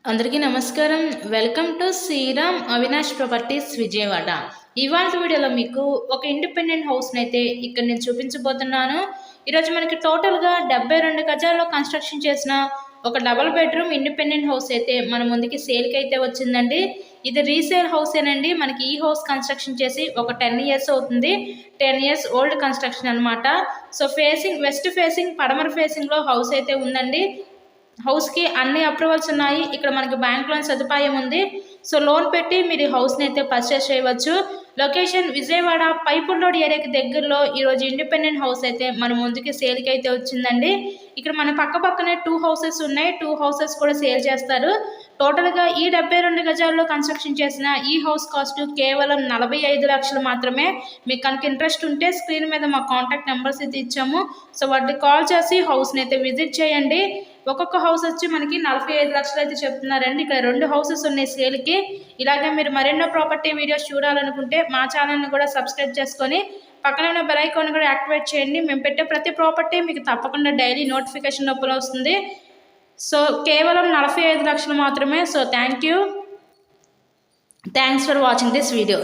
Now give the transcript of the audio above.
అందరికీ నమస్కారం. Welcome to Sriram Avinash properties Vijayawada. ఇవాళ వీడియోలో మీకు ఒక ఇండిపెండెంట్ హౌస్ని అయితే ఇక్కడ నేను చూపించబోతున్నాను. ఈరోజు మనకి టోటల్గా 72 గజాల్లో కన్స్ట్రక్షన్ చేసిన ఒక డబుల్ బెడ్రూమ్ ఇండిపెండెంట్ హౌస్ అయితే మన ముందుకి సేల్కి అయితే వచ్చిందండి. ఇది రీసేల్ హౌసేనండి. మనకి ఈ హౌస్ కన్స్ట్రక్షన్ చేసి ఒక 10 ఇయర్స్ అవుతుంది. 10 ఇయర్స్ ఓల్డ్ కన్స్ట్రక్షన్ అనమాట. సో వెస్ట్ ఫేసింగ్ పడమర ఫేసింగ్లో హౌస్ అయితే ఉందండి. హౌస్కి అన్ని అప్రూవల్స్ ఉన్నాయి. ఇక్కడ మనకి బ్యాంక్ లోన్ సదుపాయం ఉంది. సో లోన్ పెట్టి మీరు ఈ హౌస్ని అయితే పర్చేస్ చేయవచ్చు. లొకేషన్ విజయవాడ పైపుల్ రోడ్ ఏరియాకి దగ్గరలో ఈరోజు ఇండిపెండెంట్ హౌస్ అయితే మన ముందుకి సేల్కి అయితే వచ్చిందండి. ఇక్కడ మన పక్కనే 2 హౌసెస్ ఉన్నాయి. 2 హౌసెస్ కూడా సేల్ చేస్తారు. టోటల్గా ఈ 72 గజాల్లో కన్స్ట్రక్షన్ చేసిన ఈ హౌస్ కాస్ట్ కేవలం 45 లక్షలు మాత్రమే. మీకు కనుక ఇంట్రెస్ట్ ఉంటే స్క్రీన్ మీద మా కాంటాక్ట్ నెంబర్స్ అయితే ఇచ్చాము. సో వాటికి కాల్ చేసి హౌస్ని అయితే విజిట్ చేయండి. ఒక్కొక్క హౌస్ వచ్చి మనకి 45 లక్షలు అయితే చెప్తున్నారండి. ఇక్కడ 2 హౌసెస్ ఉన్నాయి సేల్కి. ఇలాగే మీరు మరెన్నో ప్రాపర్టీ వీడియోస్ చూడాలనుకుంటే మా ఛానల్ని కూడా సబ్స్క్రైబ్ చేసుకొని పక్కన ఉన్న బెల్ ఐకాన్ కూడా యాక్టివేట్ చేయండి. మేము పెట్టే ప్రతి ప్రాపర్టీ మీకు తప్పకుండా డైలీ నోటిఫికేషన్ రూపంలో వస్తుంది. సో కేవలం 45 లక్షలు మాత్రమే. So thanks for watching this video.